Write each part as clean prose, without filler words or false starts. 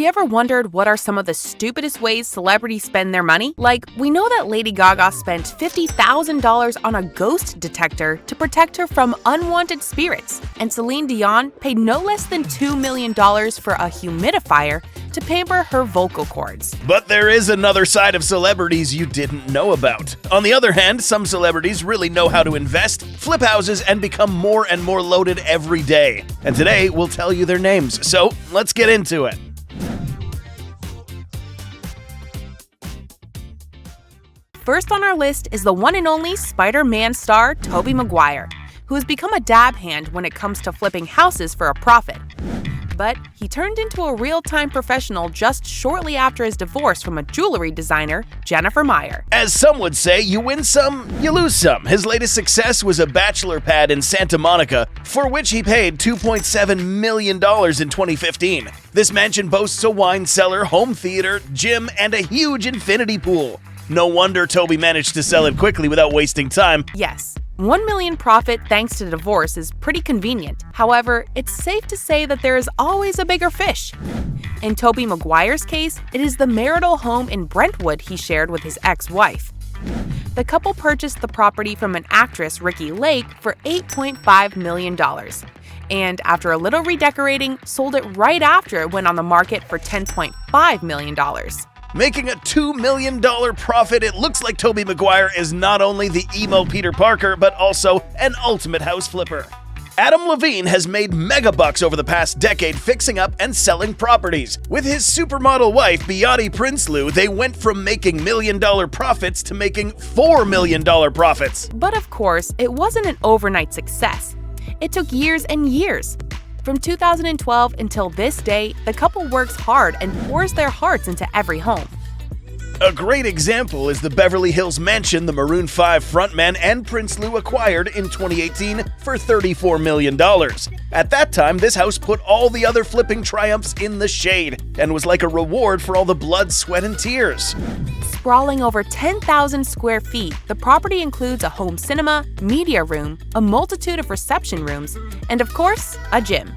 you ever wondered what are some of the stupidest ways celebrities spend their money? Like, we know that Lady Gaga spent $50,000 on a ghost detector to protect her from unwanted spirits, and Celine Dion paid no less than $2 million for a humidifier to pamper her vocal cords. But there is another side of celebrities you didn't know about. On the other hand, some celebrities really know how to invest, flip houses, and become more and more loaded every day. And today, we'll tell you their names. So, let's get into it. First on our list is the one and only Spider-Man star Tobey Maguire, who has become a dab hand when it comes to flipping houses for a profit. But he turned into a real-time professional just shortly after his divorce from a jewelry designer, Jennifer MEYER. As some would say, you win some, you lose some. His latest success was a bachelor pad in Santa Monica, for which he paid $2.7 million in 2015. This mansion boasts a wine cellar, home theater, gym, and a huge infinity pool. No wonder Tobey managed to sell it quickly without wasting time. Yes, $1 million profit thanks to divorce is pretty convenient. However, it's safe to say that there is always a bigger fish. In Tobey Maguire's case, it is the marital home in Brentwood he shared with his ex-wife. The couple purchased the property from an actress, Ricki Lake, for $8.5 million. And after a little redecorating, sold it right after it went on the market for $10.5 million. Making a $2 million profit, it looks like Tobey Maguire is not only the emo Peter Parker, but also an ultimate house flipper. Adam Levine has made mega bucks over the past decade fixing up and selling properties. With his supermodel wife, Beate Prinsloo, they went from making million-dollar profits to making $4 million profits. But of course, it wasn't an overnight success. It took years and years. From 2012 until this day, the couple works hard and pours their hearts into every home. A great example is the Beverly Hills mansion the Maroon 5 frontman and Prinsloo acquired in 2018 for $34 million. At that time, this house put all the other flipping triumphs in the shade and was like a reward for all the blood, sweat, and tears. Sprawling over 10,000 square feet, the property includes a home cinema, media room, a multitude of reception rooms, and of course, a gym.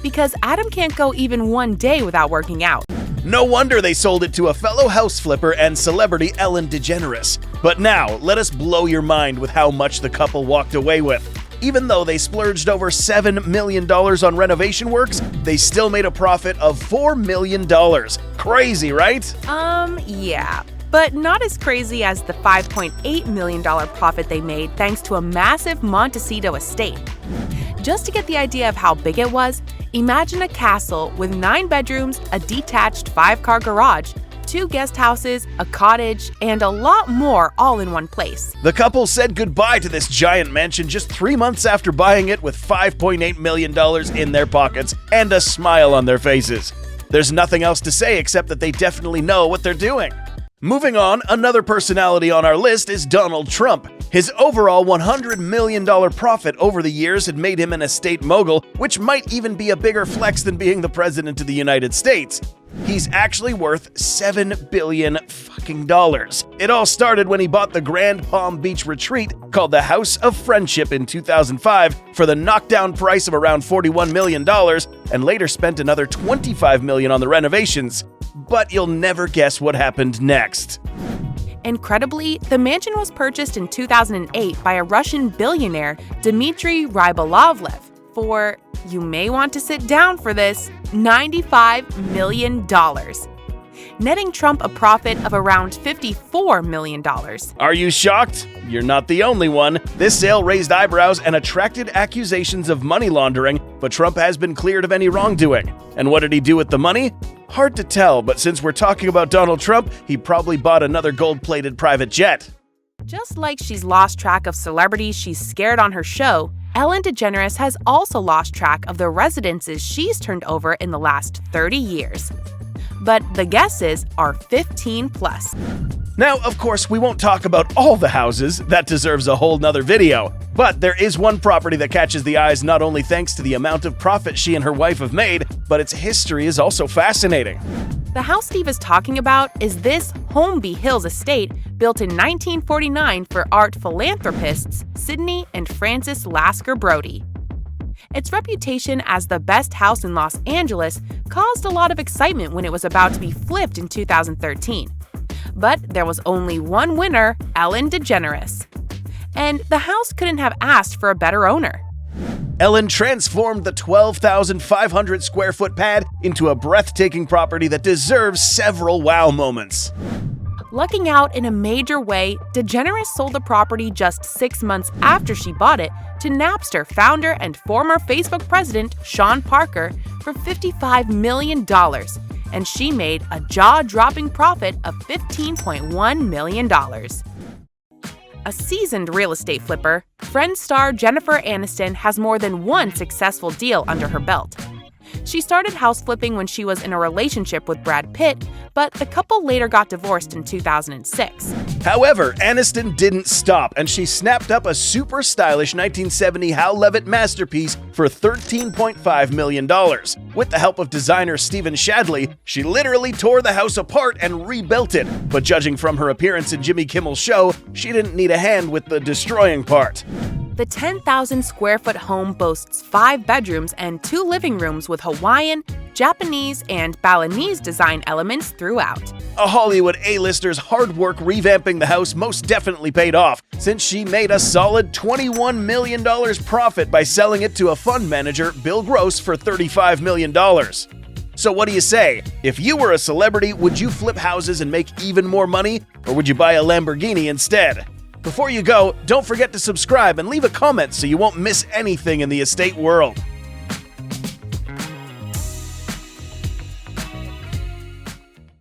Because Adam can't go even one day without working out. No wonder they sold it to a fellow house flipper and celebrity Ellen DeGeneres. But now, let us blow your mind with how much the couple walked away with. Even though they splurged over $7 million on renovation works, they still made a profit of $4 million. Crazy, right? Yeah. But not as crazy as the $5.8 million profit they made thanks to a massive Montecito estate. Just to get the idea of how big it was, imagine a castle with 9 bedrooms, a detached 5-car garage, 2 guest houses, a cottage, and a lot more all in one place. The couple said goodbye to this giant mansion just 3 months after buying it with $5.8 million in their pockets and a smile on their faces. There's nothing else to say except that they definitely know what they're doing. Moving on, another personality on our list is Donald Trump. His overall $100 million profit over the years had made him an estate mogul, which might even be a bigger flex than being the president of the United States. He's actually worth $7 billion fucking dollars. It all started when he bought the Grand Palm Beach retreat called the House of Friendship in 2005 for the knockdown price of around $41 million and later spent another $25 million on the renovations. But you'll never guess what happened next. Incredibly, the mansion was purchased in 2008 by a Russian billionaire, Dmitry Rybolovlev, for, you may want to sit down for this, $95 million, netting Trump a profit of around $54 million. Are you shocked? You're not the only one. This sale raised eyebrows and attracted accusations of money laundering, but Trump has been cleared of any wrongdoing. And what did he do with the money? Hard to tell, but since we're talking about Donald Trump, he probably bought another gold-plated private jet. Just like she's lost track of celebrities she's scared on her show, Ellen DeGeneres has also lost track of the residences she's turned over in the last 30 years. But the guesses are 15 plus. Now, of course, we won't talk about all the houses. That deserves a whole nother video. But there is one property that catches the eyes not only thanks to the amount of profit she and her wife have made, but its history is also fascinating. The house Steve is talking about is this Holmby Hills estate built in 1949 for art philanthropists Sidney and Francis Lasker Brody. Its reputation as the best house in Los Angeles caused a lot of excitement when it was about to be flipped in 2013. But there was only one winner, Ellen DeGeneres. And the house couldn't have asked for a better owner. Ellen transformed the 12,500 square foot pad into a breathtaking property that deserves several wow moments. Lucking out in a major way, DeGeneres sold the property just 6 months after she bought it to Napster founder and former Facebook president Sean Parker for $55 million, and she made a jaw-dropping profit of $15.1 million. A seasoned real estate flipper, Friends star Jennifer Aniston has more than one successful deal under her belt. She started house flipping when she was in a relationship with Brad Pitt, but the couple later got divorced in 2006. However, Aniston didn't stop, and she snapped up a super stylish 1970 Hal Levitt masterpiece for $13.5 million. With the help of designer Stephen Shadley, she literally tore the house apart and rebuilt it. But judging from her appearance in Jimmy Kimmel's show, she didn't need a hand with the destroying part. The 10,000 square foot home boasts 5 bedrooms and 2 living rooms with Hawaiian, Japanese, and Balinese design elements throughout. A Hollywood A-lister's hard work revamping the house most definitely paid off, since she made a solid $21 million profit by selling it to a fund manager, Bill Gross, for $35 million. So what do you say? If you were a celebrity, would you flip houses and make even more money, or would you buy a Lamborghini instead? Before you go, don't forget to subscribe and leave a comment so you won't miss anything in the estate world.